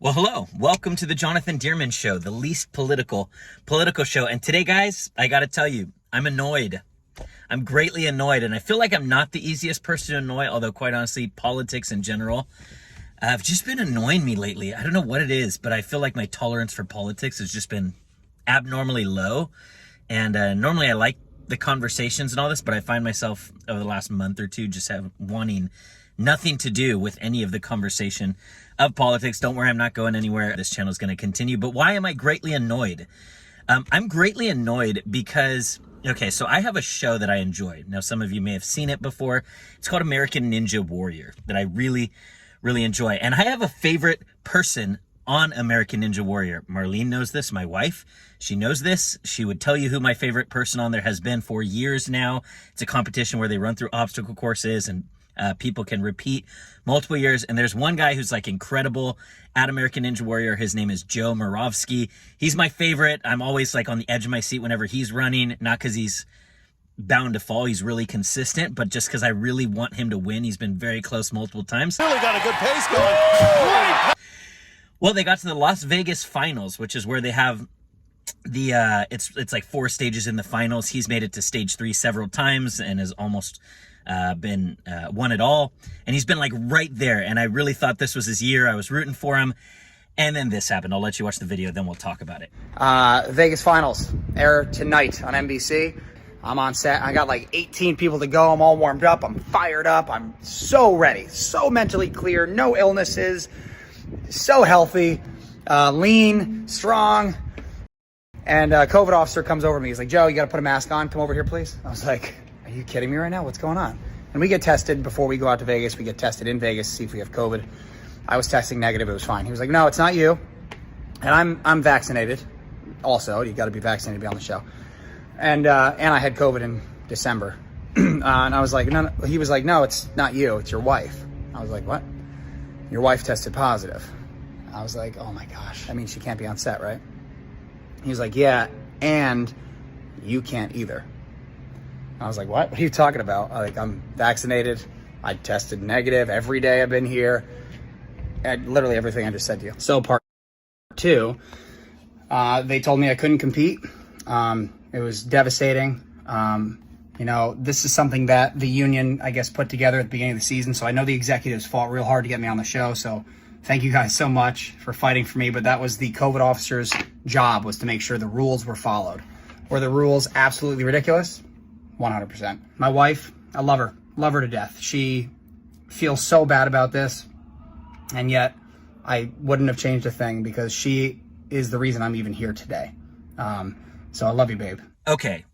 Well, hello. Welcome to the Jonathan Dearman Show, the least political show. And today, guys, I got to tell you, I'm annoyed. I'm greatly annoyed, and I feel like I'm not the easiest person to annoy, although quite honestly, politics in general have just been annoying me lately. I don't know what it is, but I feel like my tolerance for politics has just been abnormally low. And normally I like the conversations and all this, but I find myself over the last month or two just wanting nothing to do with any of the conversation of politics. Don't worry, I'm not going anywhere. This channel is going to continue. But why am I greatly annoyed? I'm greatly annoyed because, okay, so I have a show that I enjoy. Now, some of you may have seen it before. It's called American Ninja Warrior that I really, really enjoy. And I have a favorite person on American Ninja Warrior. Marlene knows this, my wife. She knows this. She would tell you who my favorite person on there has been for years now. It's a competition where they run through obstacle courses and people can repeat multiple years. And there's one guy who's like incredible at American Ninja Warrior. His name is Joe Moravsky. He's my favorite. I'm always like on the edge of my seat whenever he's running, not because he's bound to fall. He's really consistent, but just because I really want him to win. He's been very close multiple times. Really got a good pace going. Well, they got to the Las Vegas finals, which is where they have the, it's like 4 stages in the finals. He's made it to stage 3 several times and has almost been won it all, and he's been like right there, and I really thought this was his year. I was rooting for him, and then this happened. I'll let you watch the video, then we'll talk about it. Vegas finals air tonight on NBC. I'm on set. I got like 18 people to go. I'm all warmed up. I'm fired up. I'm so ready, so mentally clear, no illnesses, so healthy, lean, strong. And a COVID officer comes over to me. He's like, Joe, you got to put a mask on. Come over here, please. I was like, are you kidding me right now? What's going on? And we get tested before we go out to Vegas. We get tested in Vegas to see if we have COVID. I was testing negative. It was fine. He was like, no, it's not you. And I'm vaccinated. Also, you got to be vaccinated to be on the show. And I had COVID in December. And I was like, no. He was like, no, it's not you. It's your wife. I was like, what? Your wife tested positive. I was like, oh my gosh. I mean, she can't be on set, right? He was like, yeah, and you can't either. I was like, what? What are you talking about? Like, I'm vaccinated. I tested negative every day I've been here. And literally everything I just said to you. So part 2, they told me I couldn't compete. It was devastating. You know, this is something that the union, I guess, put together at the beginning of the season. So I know the executives fought real hard to get me on the show. So thank you guys so much for fighting for me. But that was the COVID officer's job, was to make sure the rules were followed. Were the rules absolutely ridiculous? 100%. My wife, I love her to death. She feels so bad about this, and yet I wouldn't have changed a thing because she is the reason I'm even here today. So I love you, babe. Okay,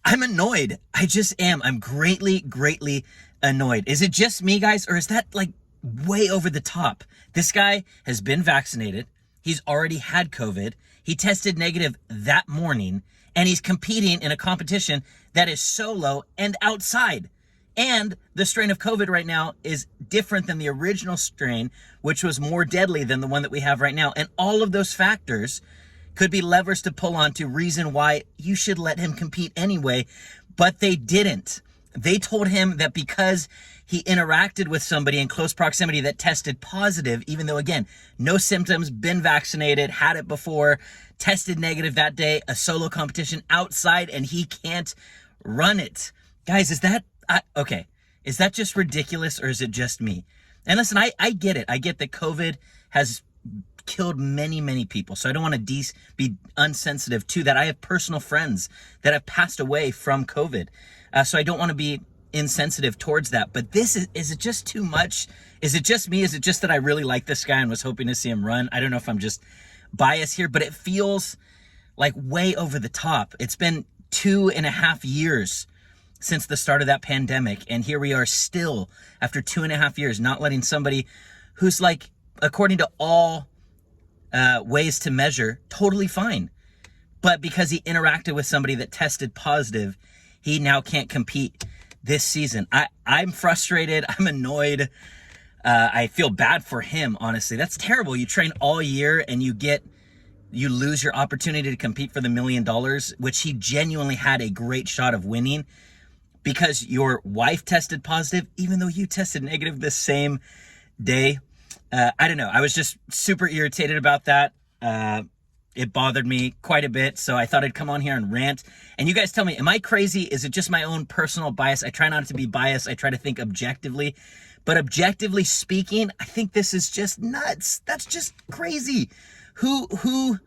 I'm annoyed. I just am. I'm greatly, greatly annoyed. Is it just me, guys, or is that like way over the top? This guy has been vaccinated. He's already had COVID. He tested negative that morning, and he's competing in a competition that is solo and outside. And the strain of COVID right now is different than the original strain, which was more deadly than the one that we have right now. And all of those factors could be levers to pull on to reason why you should let him compete anyway, but they didn't. They told him that because he interacted with somebody in close proximity that tested positive, even though, again, no symptoms, been vaccinated, had it before, tested negative that day, a solo competition outside, and he can't run it. Guys, is that, okay, is that just ridiculous, or is it just me? And listen, I get it. I get that COVID has killed many, many people, so I don't want to be unsensitive to that. I have personal friends that have passed away from COVID, so I don't want to be insensitive towards that. But this is it just too much? Is it just me? Is it just that I really like this guy and was hoping to see him run? I don't know if I'm just biased here, but it feels like way over the top. It's been 2.5 years since the start of that pandemic, and here we are still after 2.5 years not letting somebody who's, like, according to all ways to measure, totally fine, but because he interacted with somebody that tested positive, he now can't compete this season. I'm frustrated. I'm annoyed. I feel bad for him, honestly. That's terrible. You train all year and you lose your opportunity to compete for the $1 million, which he genuinely had a great shot of winning, because your wife tested positive, even though you tested negative the same day. I don't know. I was just super irritated about that. It bothered me quite a bit, so I thought I'd come on here and rant. And you guys tell me, am I crazy? Is it just my own personal bias? I try not to be biased. I try to think objectively. But objectively speaking, I think this is just nuts. That's just crazy. I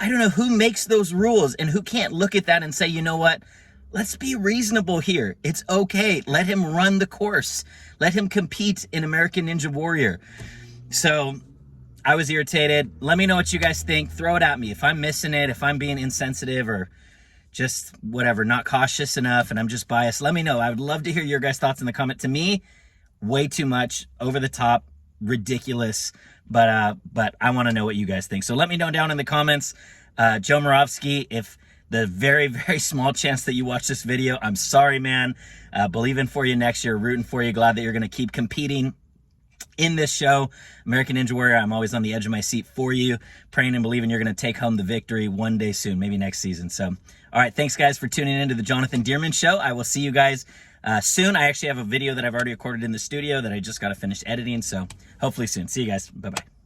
don't know who makes those rules and who can't look at that and say, you know what? Let's be reasonable here. It's okay. Let him run the course. Let him compete in American Ninja Warrior. So I was irritated. Let me know what you guys think. Throw it at me. If I'm missing it, if I'm being insensitive or just whatever, not cautious enough and I'm just biased, let me know. I would love to hear your guys' thoughts in the comment. To me, way too much, over the top, ridiculous. But I want to know what you guys think. So let me know down in the comments. Joe Moravsky, if the very, very small chance that you watch this video, I'm sorry, man. Believing for you next year, rooting for you. Glad that you're going to keep competing in this show, American Ninja Warrior. I'm always on the edge of my seat for you, praying and believing you're going to take home the victory one day soon, maybe next season. So, all right, thanks, guys, for tuning in to the Jonathan Dearman Show. I will see you guys soon. I actually have a video that I've already recorded in the studio that I just got to finish editing, so hopefully soon. See you guys. Bye-bye.